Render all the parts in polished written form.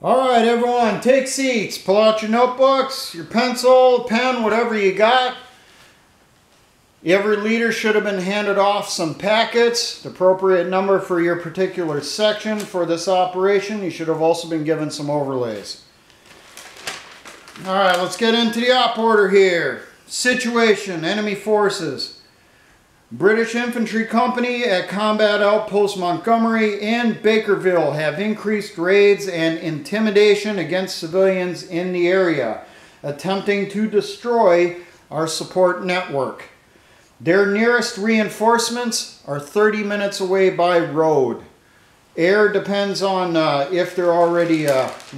Alright everyone, take seats, pull out your notebooks, your pencil, pen, whatever you got. Every leader should have been handed off some packets, the appropriate number for your particular section for this operation. You should have also been given some overlays. Alright, let's get into the op order here. Situation, enemy forces. British Infantry Company at Combat Outpost Montgomery and Bakerville have increased raids and intimidation against civilians in the area, attempting to destroy our support network. Their nearest reinforcements are 30 minutes away by road. Air depends on if they're already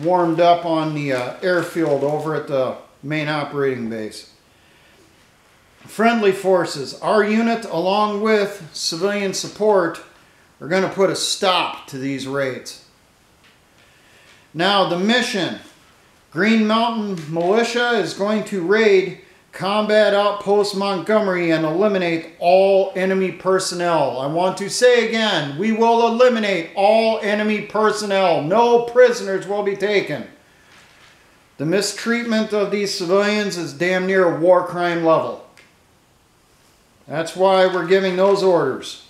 warmed up on the airfield over at the main operating base. Friendly forces, our unit along with civilian support are going to put a stop to these raids. Now the mission, Green Mountain Militia is going to raid Combat Outpost Montgomery and eliminate all enemy personnel. I want to say again, we will eliminate all enemy personnel. No prisoners will be taken. The mistreatment of these civilians is damn near war crime level. That's why we're giving those orders.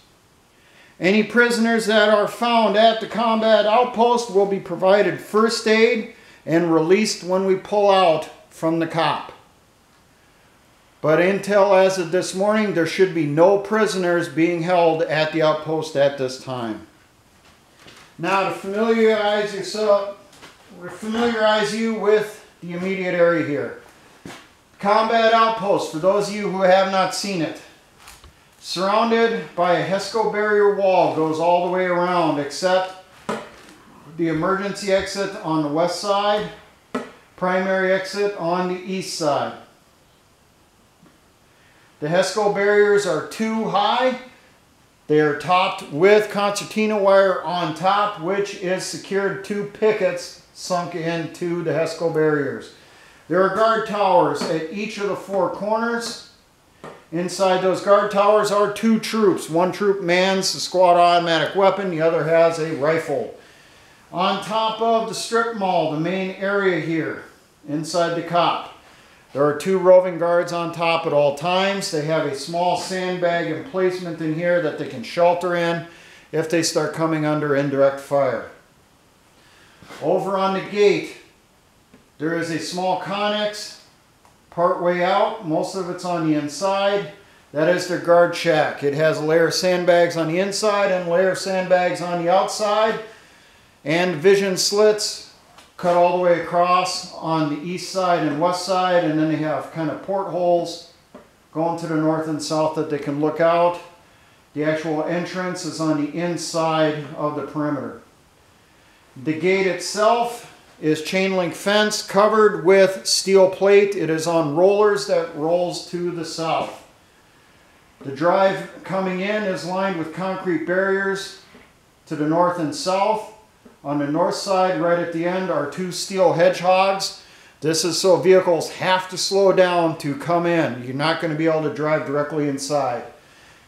Any prisoners that are found at the combat outpost will be provided first aid and released when we pull out from the COP. But until as of this morning, there should be no prisoners being held at the outpost at this time. Now to familiarize you with the immediate area here. Combat outpost, for those of you who have not seen it. Surrounded by a HESCO barrier wall, goes all the way around except the emergency exit on the west side, primary exit on the east side. The HESCO barriers are too high. They are topped with concertina wire on top, which is secured to pickets sunk into the HESCO barriers. There are guard towers at each of the four corners. Inside those guard towers are two troops. One troop mans the squad automatic weapon, the other has a rifle. On top of the strip mall, the main area here, inside the COP, there are two roving guards on top at all times. They have a small sandbag emplacement in here that they can shelter in if they start coming under indirect fire. Over on the gate, there is a small connex part way out. Most of it's on the inside. That is their guard shack. It has a layer of sandbags on the inside and a layer of sandbags on the outside, and vision slits cut all the way across on the east side and west side, and then they have kind of portholes going to the north and south that they can look out. The actual entrance is on the inside of the perimeter. The gate itself is chain link fence covered with steel plate. It is on rollers that rolls to the south. The drive coming in is lined with concrete barriers to the north and south. On the north side, right at the end, are two steel hedgehogs. This is so vehicles have to slow down to come in. You're not going to be able to drive directly inside.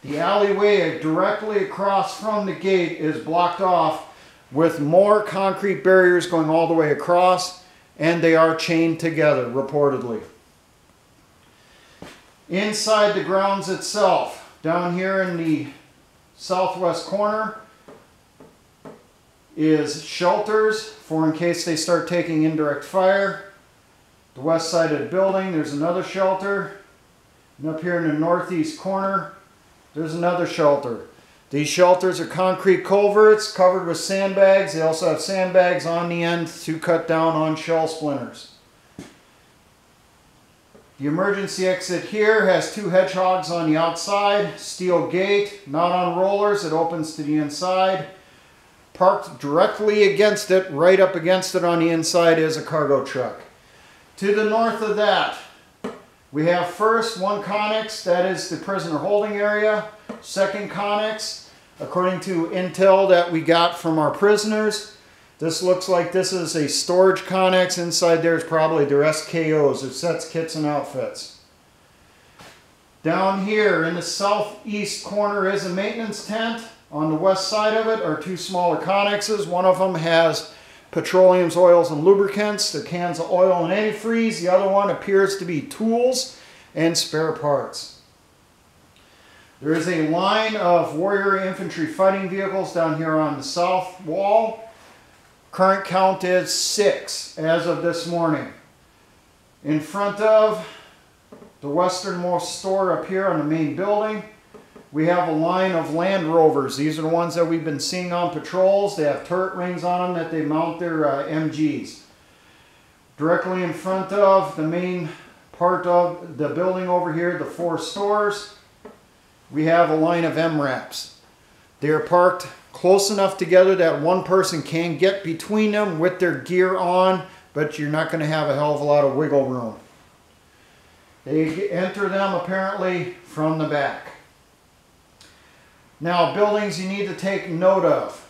The alleyway directly across from the gate is blocked off with more concrete barriers going all the way across, and they are chained together, reportedly. Inside the grounds itself, down here in the southwest corner, is shelters for in case they start taking indirect fire. The west side of the building, there's another shelter. And up here in the northeast corner, there's another shelter. These shelters are concrete culverts covered with sandbags. They also have sandbags on the end to cut down on shell splinters. The emergency exit here has two hedgehogs on the outside, steel gate, not on rollers, it opens to the inside. Parked directly against it, right up against it on the inside, is a cargo truck. To the north of that, we have first one connex, that is the prisoner holding area. Second connex, according to intel that we got from our prisoners, this looks like this is a storage connex. Inside there is probably their SKOs, their sets, kits, and outfits. Down here in the southeast corner is a maintenance tent. On the west side of it are two smaller connexes. One of them has petroleums, oils, and lubricants. The cans of oil and antifreeze. The other one appears to be tools and spare parts. There is a line of warrior infantry fighting vehicles down here on the south wall. Current count is 6 as of this morning. In front of the westernmost store up here on the main building, we have a line of Land Rovers. These are the ones that we've been seeing on patrols. They have turret rings on them that they mount their MGs. Directly in front of the main part of the building over here, the 4 stores, we have a line of MRAPs. They are parked close enough together that one person can get between them with their gear on, but you're not going to have a hell of a lot of wiggle room. They enter them apparently from the back. Now, buildings you need to take note of.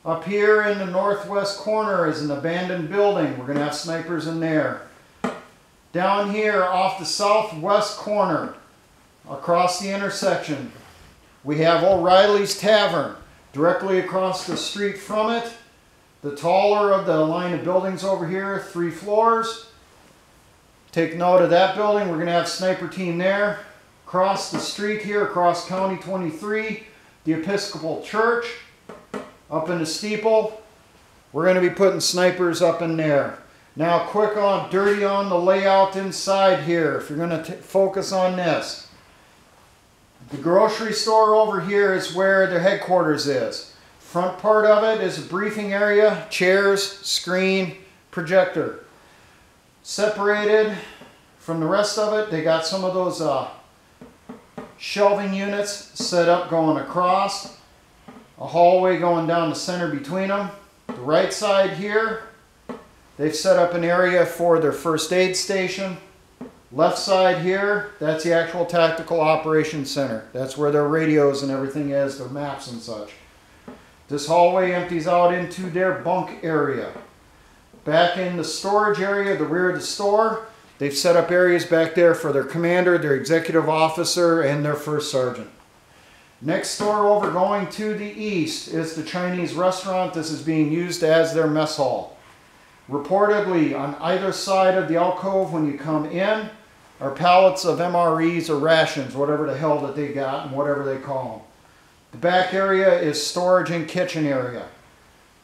Up here in the northwest corner is an abandoned building. We're going to have snipers in there. Down here off the southwest corner, across the intersection, we have O'Reilly's Tavern. Directly across the street from it, the taller of the line of buildings over here, 3 floors. Take note of that building. We're going to have sniper team there. Across the street here, across County 23, the Episcopal Church. Up in the steeple, we're going to be putting snipers up in there. Now, dirty on the layout inside here, if you're going to focus on this. The grocery store over here is where their headquarters is. Front part of it is a briefing area, chairs, screen, projector. Separated from the rest of it, they got some of those shelving units set up going across. A hallway going down the center between them. The right side here, they've set up an area for their first aid station. Left side here, that's the actual tactical operations center. That's where their radios and everything is, their maps and such. This hallway empties out into their bunk area. Back in the storage area, the rear of the store, they've set up areas back there for their commander, their executive officer, and their first sergeant. Next door over going to the east is the Chinese restaurant. This is being used as their mess hall. Reportedly, on either side of the alcove when you come in, are pallets of MREs or rations, whatever the hell that they got and whatever they call them. The back area is storage and kitchen area.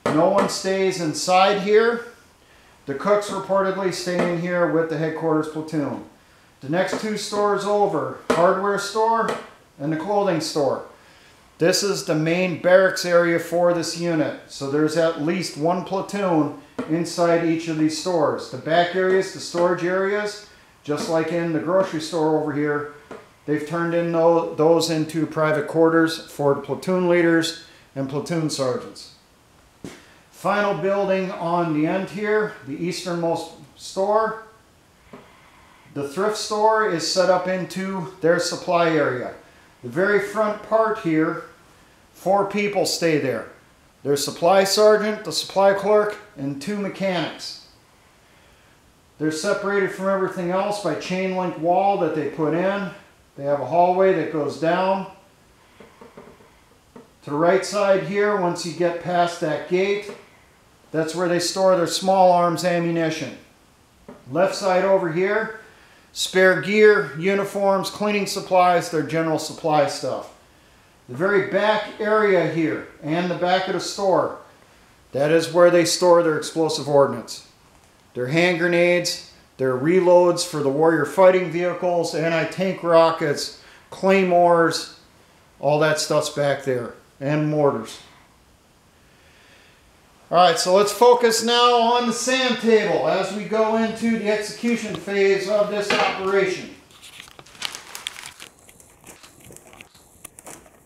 No one stays inside here. The cooks reportedly stay in here with the headquarters platoon. The next 2 stores over, hardware store and the clothing store. This is the main barracks area for this unit. So there's at least 1 platoon inside each of these stores. The back areas, the storage areas, just like in the grocery store over here, they've turned in those into private quarters for platoon leaders and platoon sergeants. Final building on the end here, the easternmost store. The thrift store is set up into their supply area. The very front part here, 4 people stay there. There's supply sergeant, the supply clerk, and 2 mechanics. They're separated from everything else by chain link wall that they put in. They have a hallway that goes down. To the right side here, once you get past that gate, that's where they store their small arms ammunition. Left side over here, spare gear, uniforms, cleaning supplies, their general supply stuff. The very back area here and the back of the store, that is where they store their explosive ordnance. Their hand grenades, their reloads for the warrior fighting vehicles, anti-tank rockets, claymores, all that stuff's back there, and mortars. Alright, so let's focus now on the SAM table as we go into the execution phase of this operation.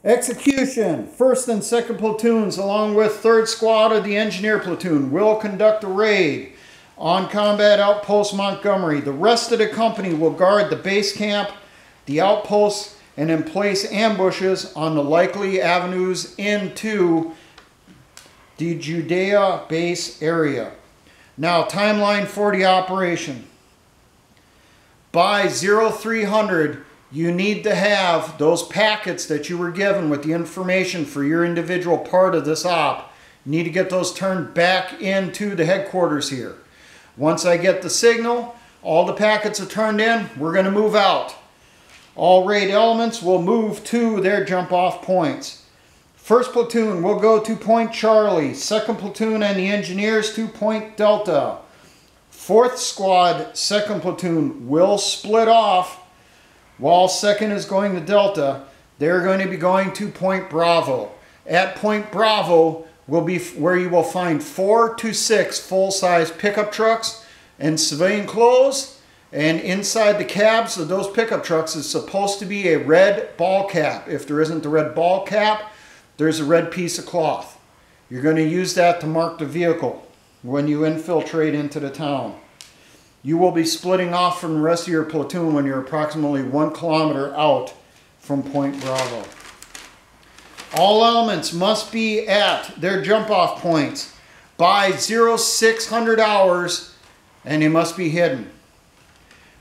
Execution. 1st and 2nd platoons along with 3rd squad of the engineer platoon will conduct a raid on combat outpost Montgomery. The rest of the company will guard the base camp, the outposts, and in place ambushes on the likely avenues into the Judea base area. Now, timeline for the operation. By 0300, you need to have those packets that you were given with the information for your individual part of this op You need to get those turned back into the headquarters here. Once I get the signal, all the packets are turned in, we're going to move out. All raid elements will move to their jump off points. First platoon will go to Point Charlie. Second platoon and the engineers to Point Delta. Fourth squad, second platoon will split off while second is going to Delta. They're going to be going to Point Bravo. At Point Bravo will be where you will find 4 to 6 full-size pickup trucks and civilian clothes. And inside the cabs of those pickup trucks is supposed to be a red ball cap. If there isn't the red ball cap, there's a red piece of cloth. You're going to use that to mark the vehicle when you infiltrate into the town. You will be splitting off from the rest of your platoon when you're approximately 1 kilometer out from Point Bravo. All elements must be at their jump-off points by 0600 hours, and they must be hidden.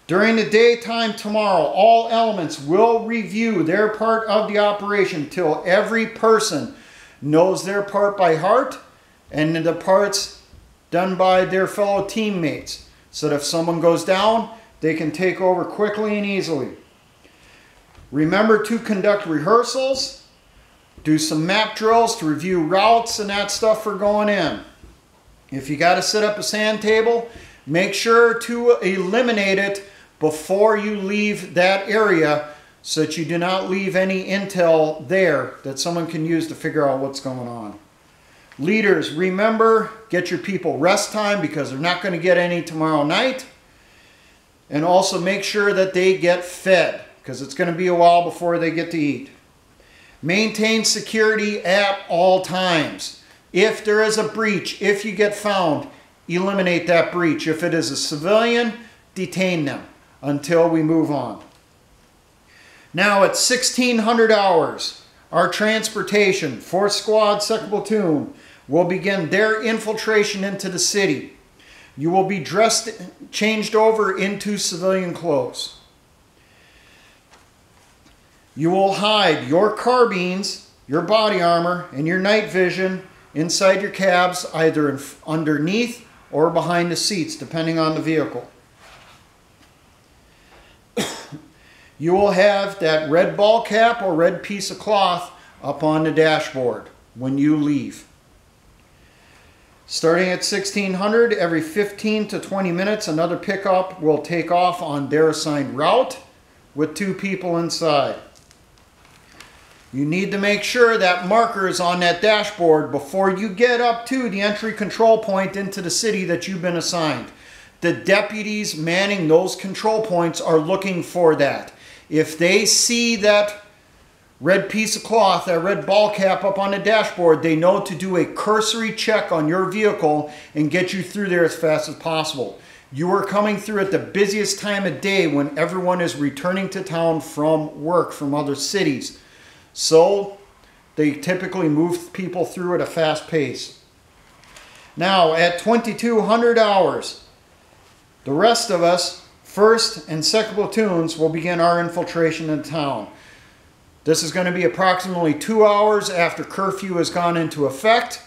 During the daytime tomorrow, all elements will review their part of the operation till every person knows their part by heart and the parts done by their fellow teammates, so that if someone goes down, they can take over quickly and easily. Remember to conduct rehearsals, do some map drills to review routes and that stuff for going in. If you got to set up a sand table, make sure to eliminate it before you leave that area so that you do not leave any intel there that someone can use to figure out what's going on. Leaders, remember, get your people rest time because they're not going to get any tomorrow night. And also make sure that they get fed because it's going to be a while before they get to eat. Maintain security at all times. If there is a breach, if you get found, eliminate that breach. If it is a civilian, detain them until we move on. Now at 1600 hours, our transportation, 4th Squad, 2nd Platoon, will begin their infiltration into the city. You will be changed over into civilian clothes. You will hide your carbines, your body armor, and your night vision inside your cabs, either underneath or behind the seats, depending on the vehicle. You will have that red ball cap or red piece of cloth up on the dashboard when you leave. Starting at 1600, every 15 to 20 minutes, another pickup will take off on their assigned route with 2 people inside. You need to make sure that marker is on that dashboard before you get up to the entry control point into the city that you've been assigned. The deputies manning those control points are looking for that. If they see that red piece of cloth, that red ball cap up on the dashboard, they know to do a cursory check on your vehicle and get you through there as fast as possible. You are coming through at the busiest time of day when everyone is returning to town from work from other cities. So they typically move people through at a fast pace. Now at 2200 hours, the rest of us, 1st and 2nd platoons, will begin our infiltration in town. This is going to be approximately 2 hours after curfew has gone into effect.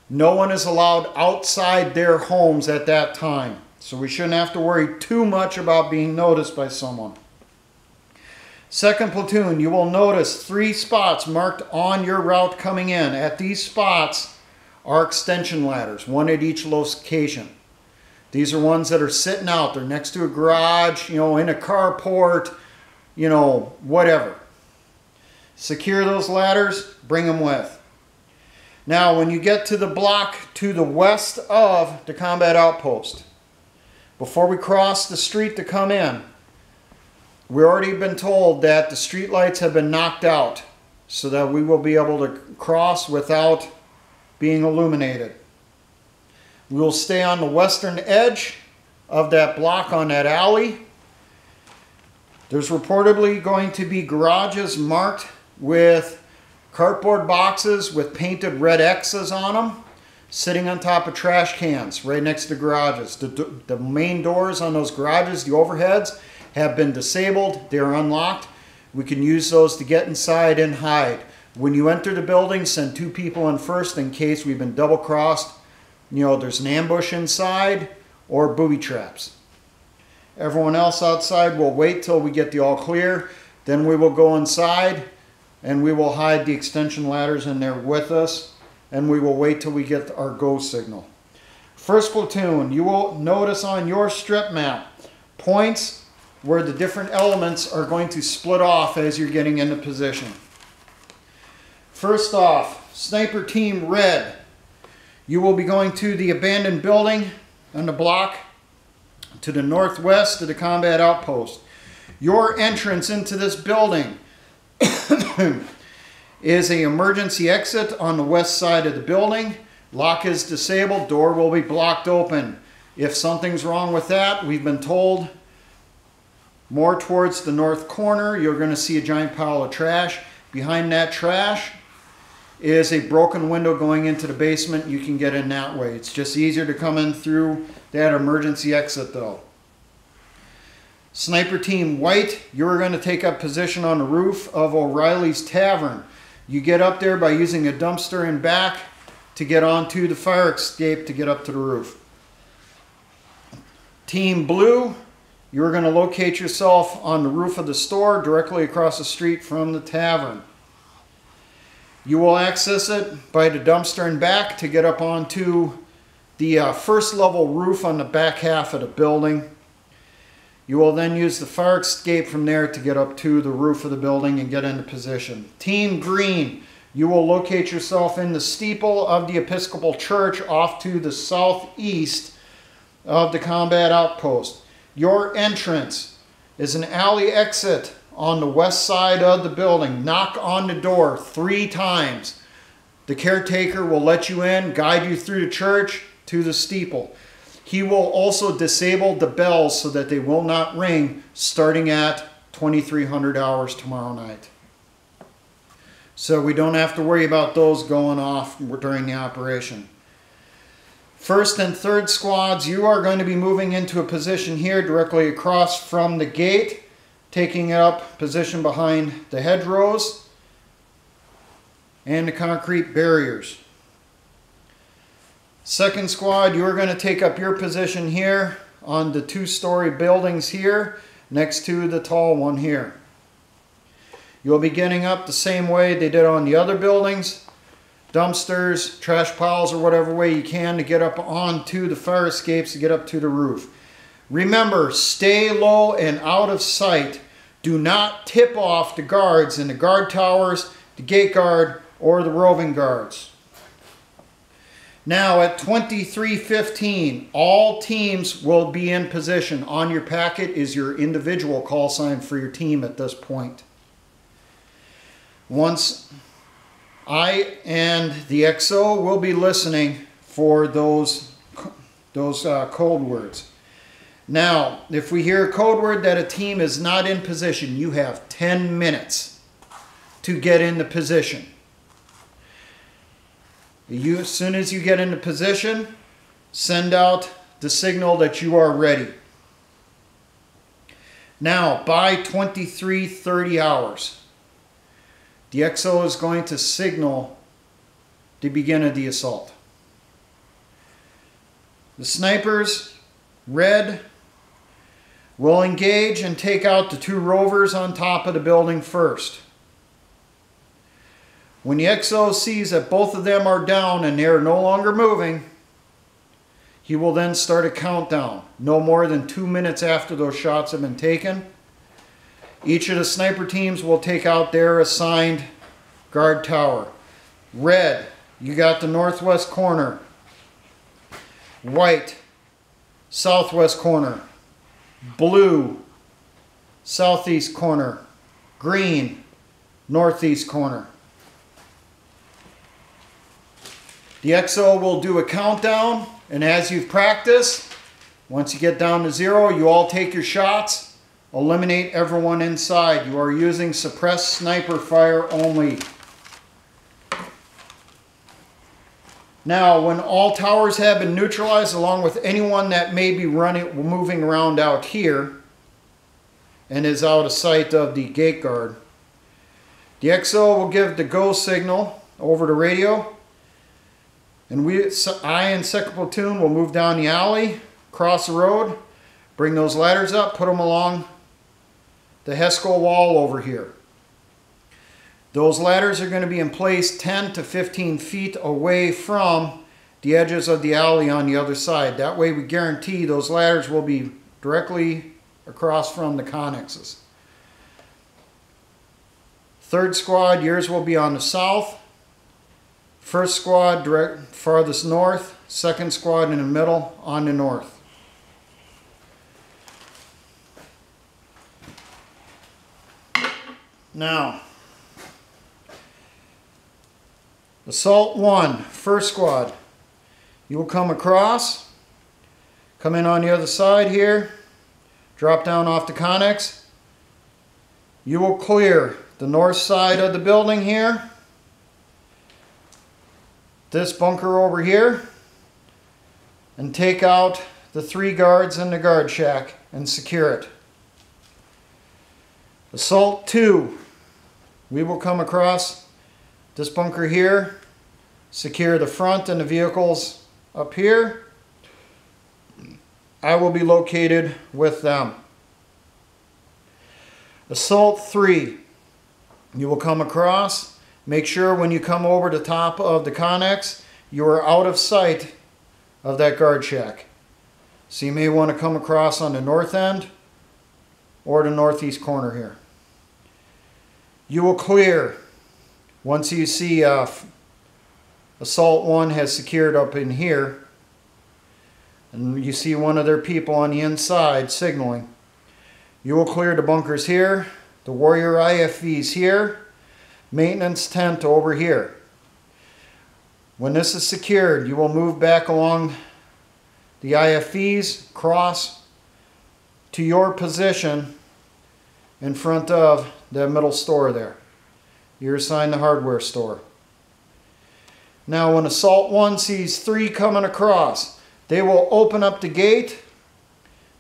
No one is allowed outside their homes at that time, so we shouldn't have to worry too much about being noticed by someone. 2nd platoon, you will notice 3 spots marked on your route coming in. At these spots are extension ladders, 1 at each location. These are ones that are sitting out. They're next to a garage, in a carport, whatever. Secure those ladders, bring them with. Now, when you get to the block to the west of the combat outpost, before we cross the street to come in, we've already been told that the street lights have been knocked out so that we will be able to cross without being illuminated. We will stay on the western edge of that block on that alley. There's reportedly going to be garages marked with cardboard boxes with painted red X's on them, sitting on top of trash cans right next to garages. The main doors on those garages, the overheads, have been disabled. They're unlocked. We can use those to get inside and hide. When you enter the building, send 2 people in first in case we've been double crossed. You know, there's an ambush inside or booby traps. Everyone else outside will wait till we get the all clear. Then we will go inside and we will hide the extension ladders in there with us. And we will wait till we get our go signal. First platoon, you will notice on your strip map points where the different elements are going to split off as you're getting into position. First off, Sniper Team Red. You will be going to the abandoned building on the block to the northwest of the combat outpost. Your entrance into this building is an emergency exit on the west side of the building. Lock is disabled, door will be blocked open. If something's wrong with that, we've been told more towards the north corner, you're going to see a giant pile of trash. Behind that trash is a broken window going into the basement. You can get in that way. It's just easier to come in through that emergency exit though. Sniper Team White, you're going to take up position on the roof of O'Reilly's Tavern. You get up there by using a dumpster in back to get onto the fire escape to get up to the roof. Team Blue, you're going to locate yourself on the roof of the store directly across the street from the tavern. You will access it by the dumpster in back to get up onto the first level roof on the back half of the building. You will then use the fire escape from there to get up to the roof of the building and get into position. Team Green, you will locate yourself in the steeple of the Episcopal Church off to the southeast of the combat outpost. Your entrance is an alley exit on the west side of the building. Knock on the door 3 times. The caretaker will let you in, guide you through the church to the steeple. He will also disable the bells so that they will not ring starting at 2300 hours tomorrow night. So we don't have to worry about those going off during the operation. First and third squads, you are going to be moving into a position here directly across from the gate, taking up position behind the hedgerows and the concrete barriers. Second squad, you are going to take up your position here on the 2-story buildings here next to the tall one here. You'll be getting up the same way they did on the other buildings. Dumpsters, trash piles, or whatever way you can to get up onto the fire escapes to get up to the roof. Remember, stay low and out of sight. Do not tip off the guards in the guard towers, the gate guard, or the roving guards. Now at 23:15, all teams will be in position. On your packet is your individual call sign for your team at this point. Once I and the XO will be listening for those code words. Now, if we hear a code word that a team is not in position, you have 10 minutes to get into position. As soon as you get into position, send out the signal that you are ready. Now, by 23:30 hours, the XO is going to signal the beginning of the assault. The snipers, red, will engage and take out the 2 rovers on top of the building first. When the XO sees that both of them are down and they are no longer moving, he will then start a countdown, no more than 2 minutes after those shots have been taken. Each of the sniper teams will take out their assigned guard tower. Red, you got the northwest corner. White, southwest corner. Blue, southeast corner. Green, northeast corner. The XO will do a countdown, and as you've practiced, once you get down to 0, you all take your shots, eliminate everyone inside. You are using suppressed sniper fire only. Now, when all towers have been neutralized, along with anyone that may be moving around out here and is out of sight of the gate guard, The XO will give the go signal over the radio, and I and second platoon will move down the alley, cross the road, bring those ladders up, put them along the HESCO wall over here. Those ladders are going to be in place 10 to 15 feet away from the edges of the alley on the other side. That way we guarantee those ladders will be directly across from the connexes. Third squad, yours will be on the south. First squad direct farthest north. Second squad in the middle on the north. Now, Assault 1, first squad. You will come across, come in on the other side here, drop down off the connex. You will clear the north side of the building here, this bunker over here, and take out the 3 guards in the guard shack and secure it. Assault 2, we will come across this bunker here, secure the front and the vehicles up here. I will be located with them. Assault 3, you will come across. Make sure when you come over the top of the connex, you are out of sight of that guard shack. So you may want to come across on the north end or the northeast corner here. You will clear once you see Assault 1 has secured up in here, and you see one of their people on the inside signaling. You will clear the bunkers here, the Warrior IFVs here, maintenance tent over here. When this is secured, you will move back along the IFVs, cross to your position in front of the middle store there. You're assigned the hardware store. Now when Assault 1 sees 3 coming across, they will open up the gate.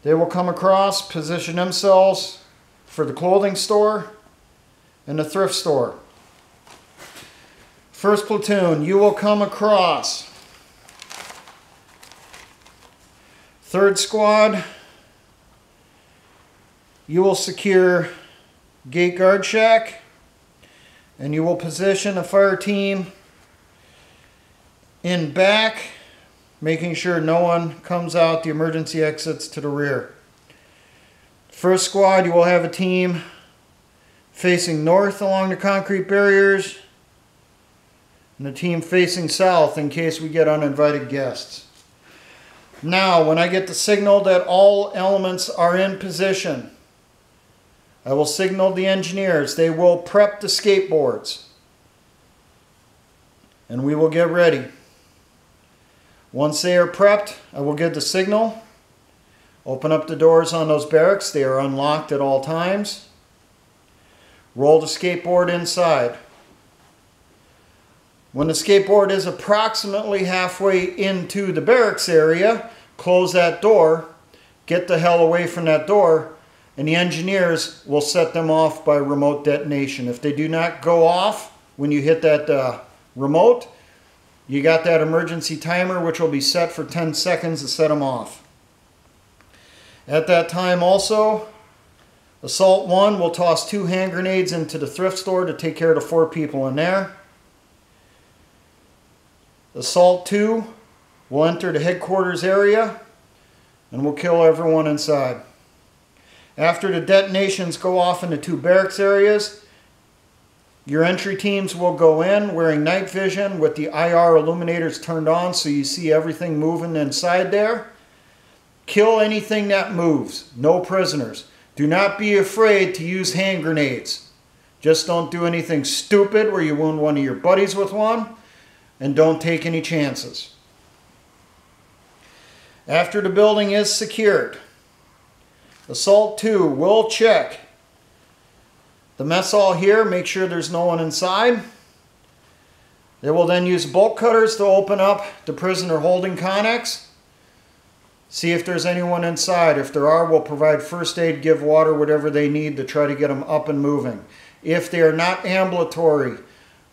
They will come across, position themselves for the clothing store and the thrift store. First platoon, you will come across. Third squad, you will secure gate guard shack, and you will position a fire team in back, making sure no one comes out the emergency exits to the rear. First squad, you will have a team facing north along the concrete barriers, and a team facing south in case we get uninvited guests. Now, when I get the signal that all elements are in position, I will signal the engineers. They will prep the skateboards, and we will get ready. Once they are prepped, I will give the signal. Open up the doors on those barracks. They are unlocked at all times. Roll the skateboard inside. When the skateboard is approximately halfway into the barracks area, close that door, get the hell away from that door, and the engineers will set them off by remote detonation. If they do not go off when you hit that remote, you got that emergency timer which will be set for 10 seconds to set them off. At that time also, Assault 1 will toss 2 hand grenades into the thrift store to take care of the 4 people in there. Assault 2 will enter the headquarters area and will kill everyone inside. After the detonations go off in the 2 barracks areas, your entry teams will go in wearing night vision with the IR illuminators turned on so you see everything moving inside there. Kill anything that moves. No prisoners. Do not be afraid to use hand grenades. Just don't do anything stupid where you wound one of your buddies with one, and don't take any chances. After the building is secured, Assault 2 will check the mess hall here, make sure there's no one inside. They will then use bolt cutters to open up the prisoner holding connex. See if there's anyone inside. If there are, we'll provide first aid, give water, whatever they need to try to get them up and moving. If they are not ambulatory,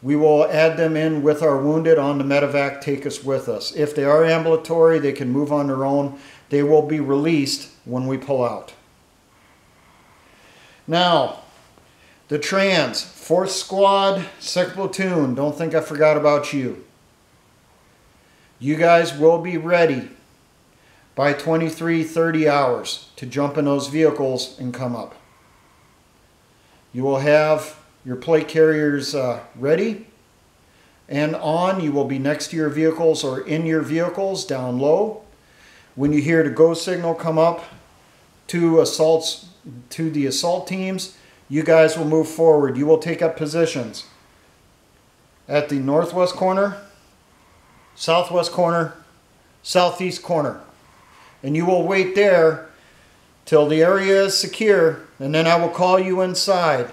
we will add them in with our wounded on the medevac, take us with us. If they are ambulatory, they can move on their own. They will be released when we pull out. Now, the trans, 4th Squad, 2nd Platoon, don't think I forgot about you. You guys will be ready by 23:30 hours to jump in those vehicles and come up. You will have your plate carriers ready and on. You will be next to your vehicles or in your vehicles down low. When you hear the go signal come up to the assault teams, you guys will move forward. You will take up positions at the northwest corner, southwest corner, southeast corner. And you will wait there till the area is secure, and then I will call you inside.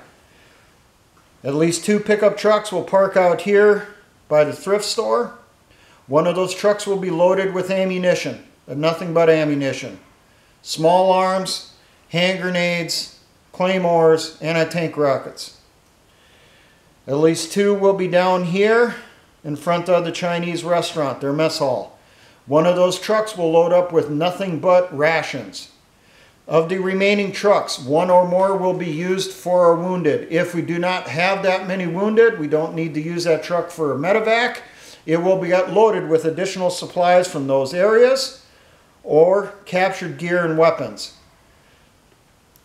At least 2 pickup trucks will park out here by the thrift store. One of those trucks will be loaded with ammunition, and nothing but ammunition. Small arms, hand grenades, claymores, anti-tank rockets. At least 2 will be down here in front of the Chinese restaurant, their mess hall. One of those trucks will load up with nothing but rations. Of the remaining trucks, 1 or more will be used for our wounded. If we do not have that many wounded, we don't need to use that truck for a medevac. It will be loaded with additional supplies from those areas or captured gear and weapons.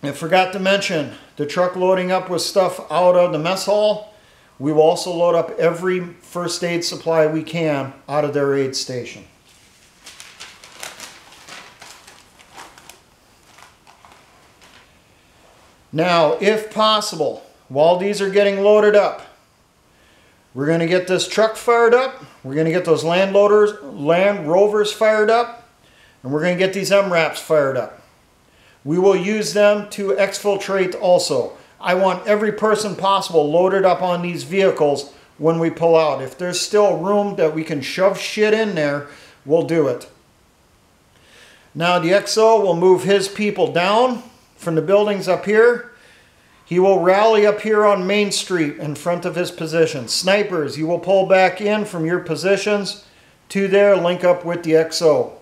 I forgot to mention, the truck loading up with stuff out of the mess hall, we will also load up every first aid supply we can out of their aid station. Now, if possible, while these are getting loaded up, we're going to get this truck fired up, we're going to get those Land Rovers fired up, and we're going to get these MRAPs fired up. We will use them to exfiltrate also. I want every person possible loaded up on these vehicles when we pull out. If there's still room that we can shove shit in there, we'll do it. Now the XO will move his people down from the buildings up here. He will rally up here on Main Street in front of his position. Snipers, you will pull back in from your positions to there, link up with the XO.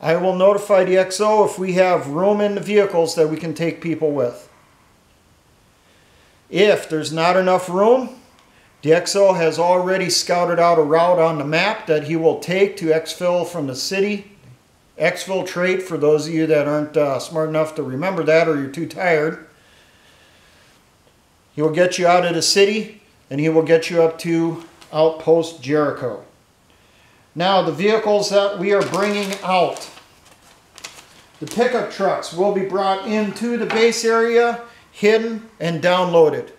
I will notify the XO if we have room in the vehicles that we can take people with. If there's not enough room, the XO has already scouted out a route on the map that he will take to exfil from the city. Exfiltrate, for those of you that aren't smart enough to remember that, or you're too tired. He will get you out of the city, and he will get you up to Outpost Jericho. Now, the vehicles that we are bringing out. The pickup trucks will be brought into the base area, hidden, and downloaded.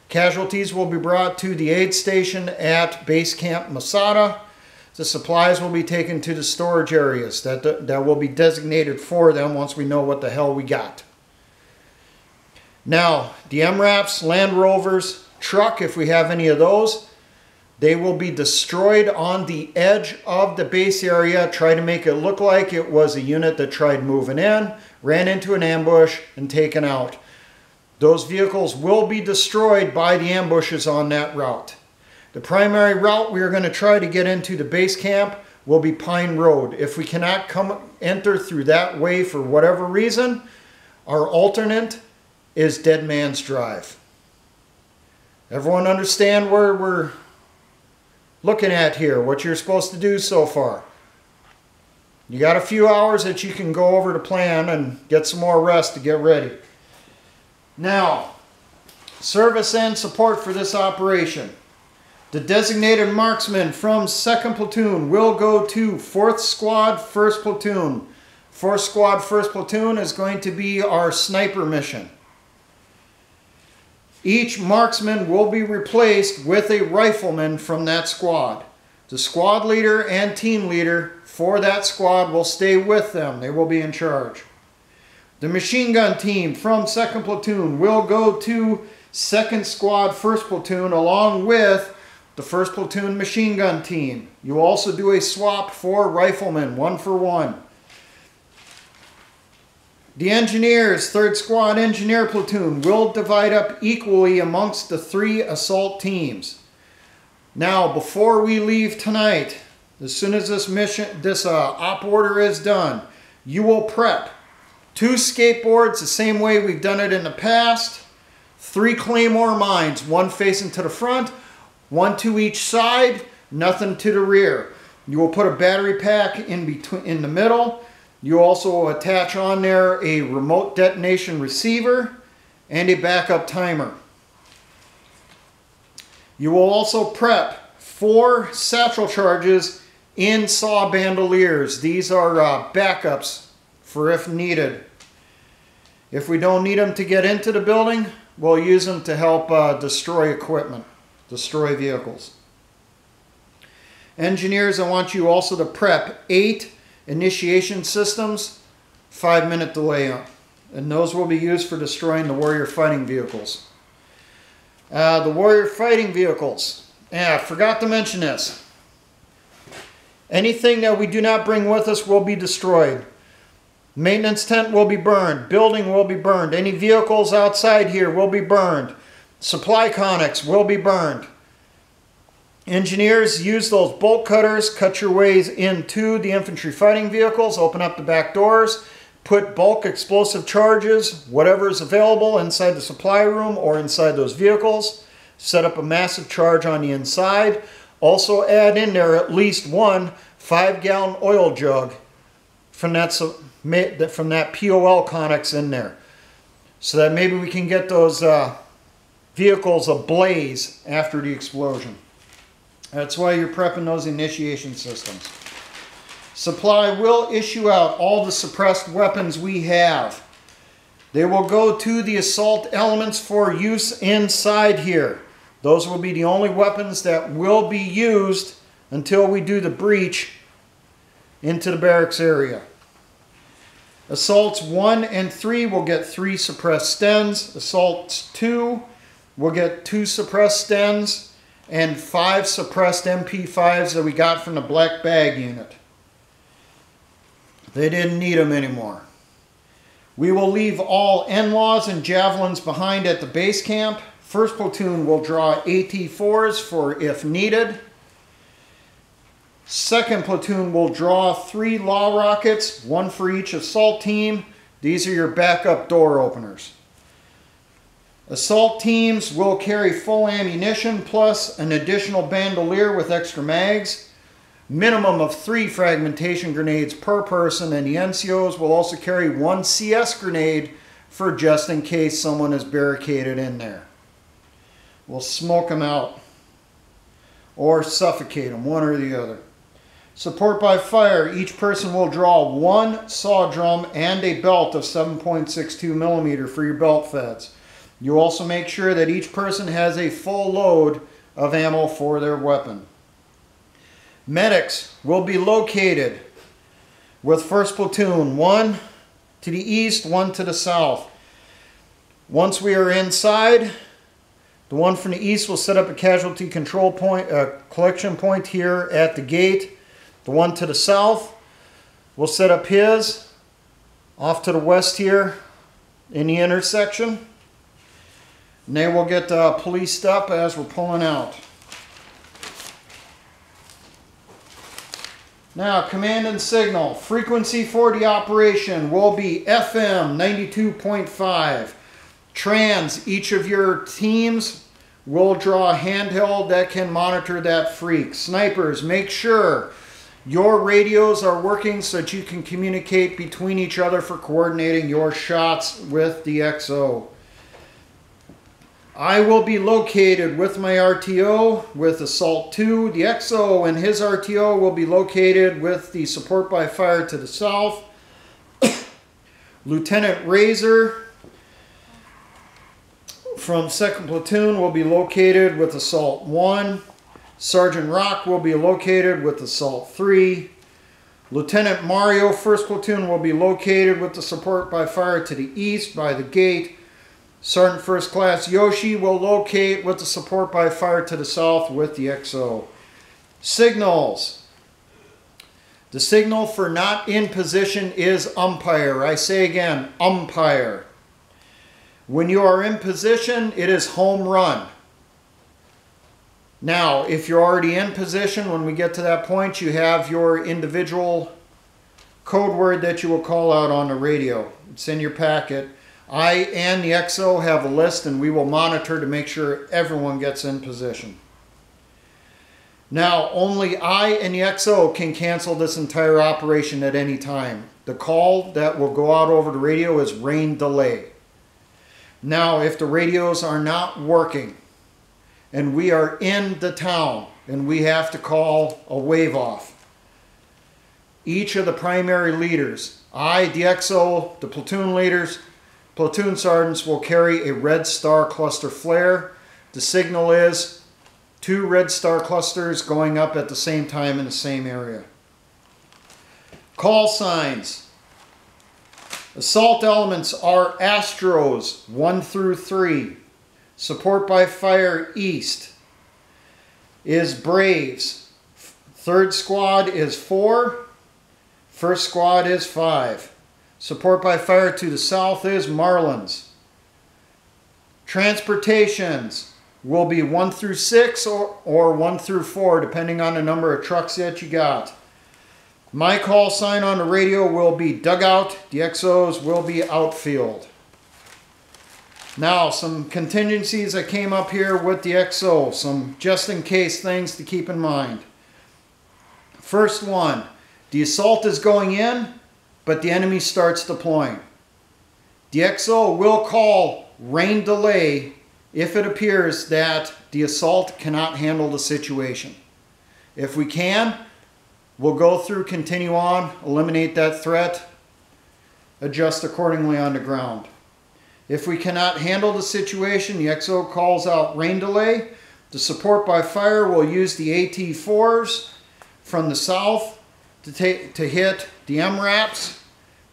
Casualties will be brought to the aid station at Base Camp Masada. The supplies will be taken to the storage areas that will be designated for them once we know what the hell we got. Now, the MRAPs, Land Rovers, truck, if we have any of those, they will be destroyed on the edge of the base area. Try to make it look like it was a unit that tried moving in, ran into an ambush, and taken out. Those vehicles will be destroyed by the ambushes on that route. The primary route we are going to try to get into the base camp will be Pine Road. If we cannot enter through that way for whatever reason, our alternate is Dead Man's Drive. Everyone understand where we're looking at here, what you're supposed to do so far? You got a few hours that you can go over the plan and get some more rest to get ready. Now, service and support for this operation. The designated marksman from 2nd Platoon will go to 4th Squad, 1st Platoon. 4th Squad, 1st Platoon is going to be our sniper mission. Each marksman will be replaced with a rifleman from that squad. The squad leader and team leader for that squad will stay with them. They will be in charge. The machine gun team from 2nd Platoon will go to 2nd Squad, 1st Platoon along with the 1st Platoon machine gun team. You also do a swap for riflemen, 1 for 1. The engineers, 3rd Squad Engineer Platoon, will divide up equally amongst the 3 assault teams. Now, before we leave tonight, as soon as this op order is done, you will prep 2 skateboards the same way we've done it in the past, 3 claymore mines, 1 facing to the front, 1 to each side, nothing to the rear. You will put a battery pack in the middle. You also attach on there a remote detonation receiver and a backup timer. You will also prep 4 satchel charges in saw bandoliers. These are backups for if needed. If we don't need them to get into the building, we'll use them to help destroy equipment, destroy vehicles. Engineers, I want you also to prep 8 initiation systems, 5-minute delay on, and those will be used for destroying the warrior fighting vehicles. The warrior fighting vehicles, I forgot to mention this. Anything that we do not bring with us will be destroyed. Maintenance tent will be burned, building will be burned, any vehicles outside here will be burned, supply conics will be burned. Engineers, use those bolt cutters, cut your ways into the infantry fighting vehicles, open up the back doors, put bulk explosive charges, whatever is available inside the supply room or inside those vehicles. Set up a massive charge on the inside. Also add in there at least 1 5-gallon oil jug from that POL conics in there, so that maybe we can get those vehicles ablaze after the explosion. That's why you're prepping those initiation systems. Supply will issue out all the suppressed weapons we have. They will go to the assault elements for use inside here. Those will be the only weapons that will be used until we do the breach into the barracks area. Assaults 1 and 3 will get 3 suppressed stens. Assaults 2 will get 2 suppressed stens and 5 suppressed MP5s that we got from the black bag unit. They didn't need them anymore. We will leave all NLAWs and javelins behind at the base camp. 1st platoon will draw AT4s for if needed. 2nd platoon will draw 3 law rockets, 1 for each assault team. These are your backup door openers. Assault teams will carry full ammunition plus an additional bandolier with extra mags. Minimum of 3 fragmentation grenades per person, and the NCOs will also carry 1 CS grenade for just in case someone is barricaded in there. We'll smoke them out or suffocate them, one or the other. Support by fire. Each person will draw 1 saw drum and a belt of 7.62 millimeter for your belt feds. You also make sure that each person has a full load of ammo for their weapon. Medics will be located with 1st platoon, 1 to the east, 1 to the south. Once we are inside, the one from the east will set up a casualty control point, collection point here at the gate. The one to the south will set up his off to the west here in the intersection. And they will get policed up as we're pulling out. Now, command and signal. Frequency for the operation will be FM 92.5. Trans, each of your teams will draw a handheld that can monitor that freak. Snipers, make sure your radios are working so that you can communicate between each other for coordinating your shots with the XO. I will be located with my RTO with Assault 2. The XO and his RTO will be located with the support by fire to the south. Lieutenant Razor from 2nd Platoon will be located with Assault 1. Sergeant Rock will be located with Assault 3. Lieutenant Mario, 1st Platoon, will be located with the support by fire to the east by the gate. Sergeant 1st Class Yoshi will locate with the support by fire to the south with the XO. Signals. The signal for not in position is umpire. I say again, umpire. When you are in position, it is home run. Now, if you're already in position, when we get to that point, you have your individual code word that you will call out on the radio. It's in your packet. I and the XO have a list, and we will monitor to make sure everyone gets in position. Now, only I and the XO can cancel this entire operation at any time. The call that will go out over the radio is rain delay. Now, if the radios are not working and we are in the town and we have to call a wave off, each of the primary leaders, I, the XO, the platoon leaders, platoon sergeants will carry a red star cluster flare. The signal is 2 red star clusters going up at the same time in the same area. Call signs. Assault elements are Astros 1 through 3. Support by fire east is Braves. 3rd squad is 4. 1st squad is 5. Support by fire to the south is Marlins. Transportations will be 1 through 6 or 1 through 4, depending on the number of trucks that you got. My call sign on the radio will be dugout. The XOs will be outfield. Now, some contingencies that came up here with the XO. Some just in case things to keep in mind. First one, the assault is going in, but the enemy starts deploying. The XO will call rain delay if it appears that the assault cannot handle the situation. If we can, we'll go through, continue on, eliminate that threat, adjust accordingly on the ground. If we cannot handle the situation, the XO calls out rain delay. The support by fire will use the AT-4s from the south to hit the MRAPs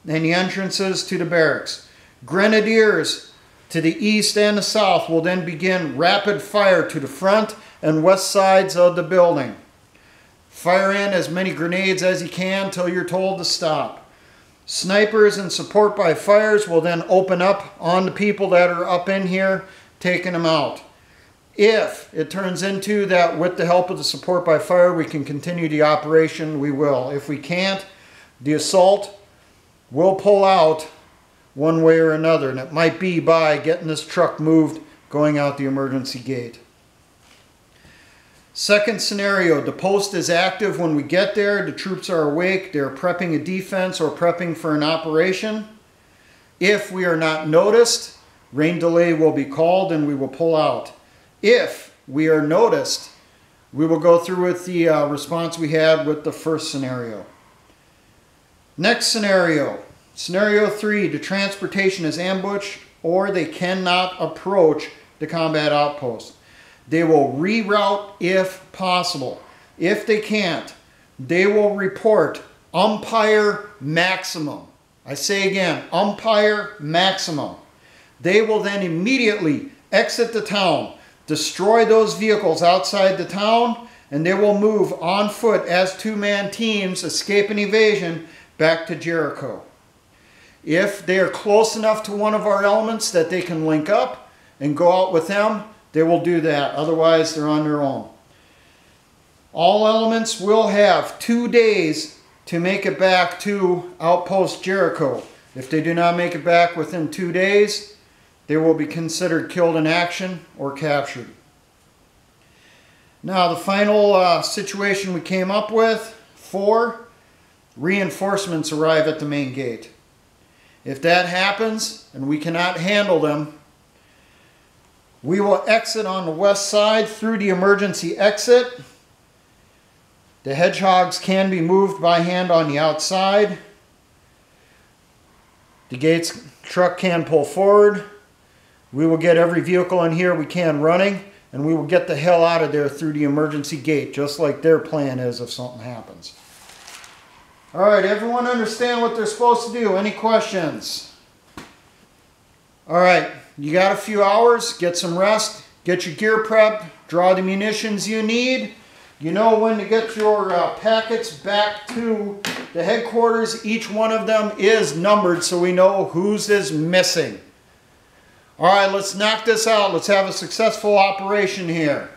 and the entrances to the barracks. Grenadiers to the east and the south will then begin rapid fire to the front and west sides of the building. Fire in as many grenades as you can until you're told to stop. Snipers and support by fires will then open up on the people that are up in here, taking them out. If it turns into that with the help of the support by fire we can continue the operation, we will. If we can't, the assault will pull out one way or another, and it might be by getting this truck moved going out the emergency gate. Second scenario, the post is active when we get there. The troops are awake. They're prepping a defense or prepping for an operation. If we are not noticed, rain delay will be called and we will pull out. If we are noticed, we will go through with the response we had with the first scenario. Next scenario, scenario 3, the transportation is ambushed or they cannot approach the combat outpost. They will reroute if possible. If they can't, they will report umpire maximum. I say again, umpire maximum. They will then immediately exit the town, destroy those vehicles outside the town, and they will move on foot as 2-man teams, escape and evasion, back to Jericho. If they are close enough to one of our elements that they can link up and go out with them, they will do that. Otherwise, they're on their own. All elements will have 2 days to make it back to Outpost Jericho. If they do not make it back within 2 days, they will be considered killed in action or captured. Now, the final situation we came up with, 4, reinforcements arrive at the main gate. If that happens and we cannot handle them, we will exit on the west side through the emergency exit. The hedgehogs can be moved by hand on the outside. The gates truck can pull forward. We will get every vehicle in here we can running, and we will get the hell out of there through the emergency gate, just like their plan is if something happens. All right, everyone understand what they're supposed to do? Any questions? All right. You got a few hours, get some rest, get your gear prepped, draw the munitions you need. You know when to get your packets back to The headquarters, each one of them is numbered so we know whose is missing. All right, let's knock this out. Let's have a successful operation here.